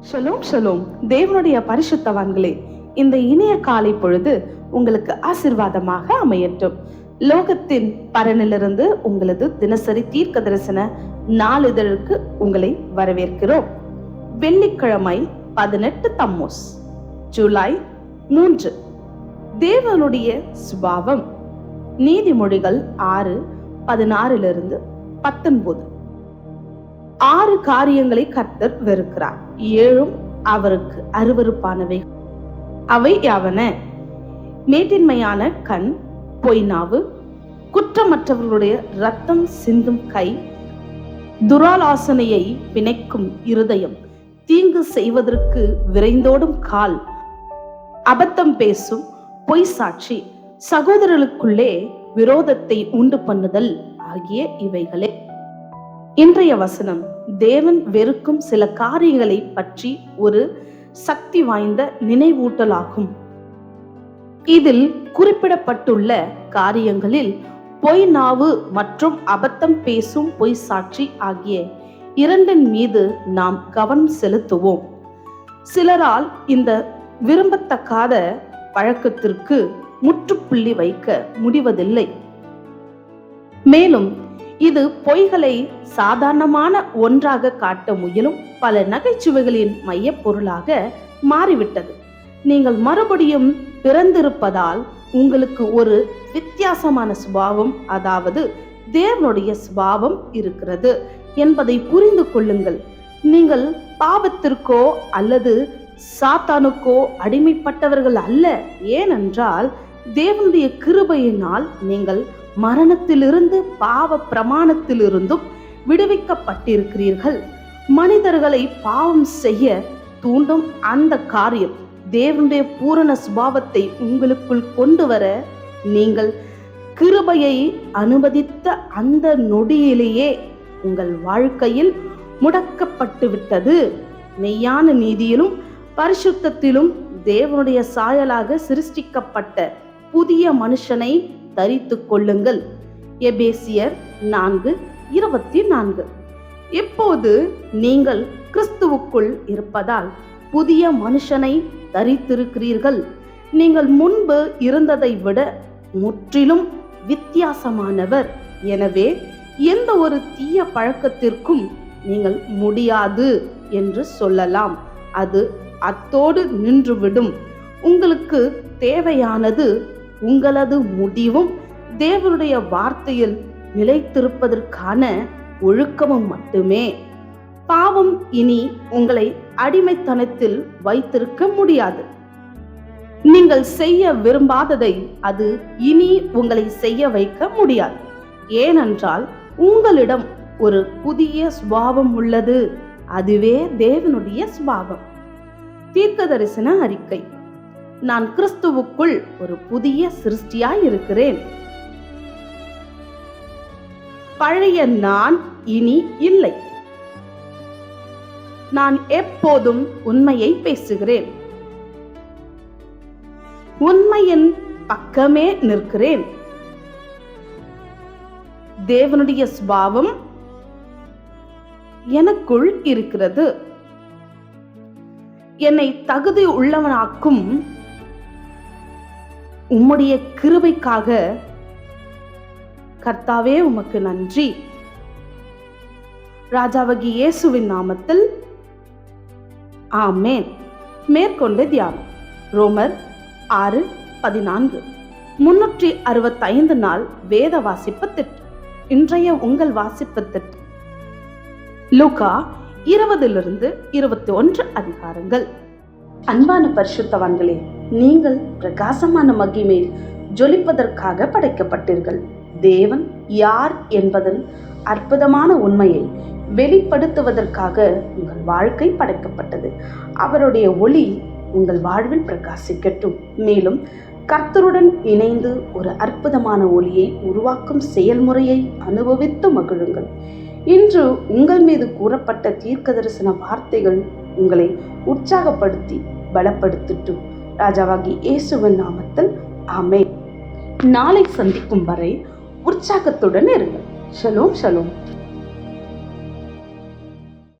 Shalom shalom. தேவனுடைய பரிசுத்தவான்களே, இந்த இனிய காலை பொழுது உங்களுக்கு ஆசீர்வாதமாக அமையட்டும். லோகத்தின் பரனிலிருந்து உங்களது தினசரி தீர்க்க தரிசன நாளிதழுக்கு உங்களை வரவேற்கிறோம். வெள்ளிக்கிழமை 18 தம்மூஸ், ஜூலை 3. தேவனுடைய சுபாவம். நீதிமொழிகள் 6:16-19. 6 காரியங்களை கர்த்தர் வெறுக்கிறார், 7 அவருக்கு அருவருப்பானவை. அவை யாவன? மேட்டின்மையான கண், பொய்நாவு, குற்றமற்றவர்களுடைய இரத்தம் சிந்தும் கை, துராலோசனையை பிணைக்கும் இருதயம், தீங்கு செய்வதற்கு விரைந்தோடும் கால், அபத்தம் பேசும் பொய் சாட்சி, சகோதரர்களுக்குள்ளே விரோதத்தை உண்டு பண்ணுதல் ஆகிய இவைகளே. இன்றைய வசனம் தேவன் வெறுக்கும் சில காரியங்களை பற்றி ஒரு சக்தி வாய்ந்த நினைவூட்டலாகும். இதில் குறிப்பிடப்பட்டுள்ள காரியங்களில் பொய் நாவு மற்றும் அபத்தம் பேசும் பொய் சாட்சி ஆகிய இரண்டின் மீது நாம் கவனம் செலுத்துவோம். சிலரால் இந்த விரும்பத்தக்காத பழக்கத்திற்கு முற்றுப்புள்ளி வைக்க முடிவதில்லை. மேலும் இது பொய்களை சாதாரணமான ஒன்றாக காட்ட முயலும் பல நகைச்சுவைகளின் மைய பொருளாக மாறிவிட்டது. நீங்கள் மறுபடியும் பிறந்திருப்பதால் உங்களுக்கு ஒரு வித்தியாசமான சுபாவம், அதாவது தேவனுடைய சுபாவம் இருக்கிறது என்பதை புரிந்து கொள்ளுங்கள். நீங்கள் பாவத்திற்கோ அல்லது சாத்தானுக்கோ அடிமைப்பட்டவர்கள் அல்ல. ஏனென்றால் தேவனுடைய கிருபையினால் நீங்கள் மரணத்திலிருந்து பாவ பிரமாணத்திலிருந்தும் விடுவிக்கப்பட்டிருக்கிறீர்கள். மனிதர்களை பாவம் செய்ய தூண்டும் அந்த காரியம் தேவனுடைய பூரண சுபாவத்தை உங்களுக்குள் கொண்டு வர நீங்கள் கிருபையை அனுமதித்த அந்த நொடியிலேயே உங்கள் வாழ்க்கையில் முடக்கப்பட்டு விட்டது. மெய்யான நீதியிலும் பரிசுத்தத்திலும் தேவனுடைய சாயலாக சிருஷ்டிக்கப்பட்ட புதிய மனுஷனை தரித்து கொள்ளுங்கள். எபேசியர் 4:24. இப்போது நீங்கள் கிறிஸ்துவுக்குள் இருப்பதால் புதிய மனுஷனை தரித்திருக்கிறீர்கள். நீங்கள் முன்பு இருந்ததை விட முற்றிலும் வித்தியாசமானவர். எனவே எந்த ஒரு தீய பழக்கத்திற்கும் நீங்கள் முடியாது என்று சொல்லலாம். அது அத்தோடு நின்றுவிடும். உங்களுக்கு தேவையானது உங்களது முடிவும் தேவனுடைய வார்த்தையில் நிலைத்திருப்பதற்கான ஒழுக்கமும் மட்டுமே. பாவம் இனி உங்களை அடிமைத்தனத்தில் வைத்திருக்க முடியாது. நீங்கள் செய்ய விரும்பாததை அது இனி உங்களை செய்ய வைக்க முடியாது. ஏனென்றால் உங்களிடம் ஒரு புதிய சுபாவம் உள்ளது. அதுவே தேவனுடைய சுபாவம். தீர்க்க தரிசன அறிக்கை. நான் கிறிஸ்துவுக்குள் ஒரு புதிய சிருஷ்டியாய் இருக்கிறேன். பழைய நான் இனி இல்லை. நான் எப்போதும் உண்மையை பேசுகிறேன். உண்மையின் பக்கமே நிற்கிறேன். தேவனுடைய சுபாவம் எனக்குள் இருக்கிறது. என்னை தகுதி உள்ளவனாக்கும் உம்முடைய கிருபைக்காக கர்த்தாவே உமக்கு நன்றி. ராஜாவாகிய இயேசுவின் நாமத்தில் ஆமேன். மேற்கொண்டு தியானம். ரோமர் 6:14. 365 நாள் வேத வாசிப்பு திட்டம். இன்றைய உங்கள் வாசிப்பு திட்டம் லூக்கா 20-21 அதிகாரங்கள். அன்பான பரிசுத்தவான்களே, நீங்கள் பிரகாசமான மகிமையில் ஜொலிப்பதற்காக படைக்கப்பட்டீர்கள். தேவன் யார் என்பதன் அற்புதமான உண்மையை வெளிப்படுத்துவதற்காக உங்கள் வாழ்க்கை படைக்கப்பட்டது. அவருடைய ஒளி உங்கள் வாழ்வில் பிரகாசிக்கட்டும். மேலும் கர்த்தருடன் இணைந்து ஒரு அற்புதமான ஒளியை உருவாக்கும் செயல்முறையை அனுபவித்து மகிழுங்கள். இன்று உங்கள் மீது கூறப்பட்ட தீர்க்க தரிசன வார்த்தைகள் உங்களை உற்சாகப்படுத்தி பலப்படுத்தட்டும். ராஜாவாகிய இயேசுவின் நாமத்தில் ஆமென். நாளை சந்திக்கும் வரை உற்சாகத்துடன் இருங்கள். Shalom shalom.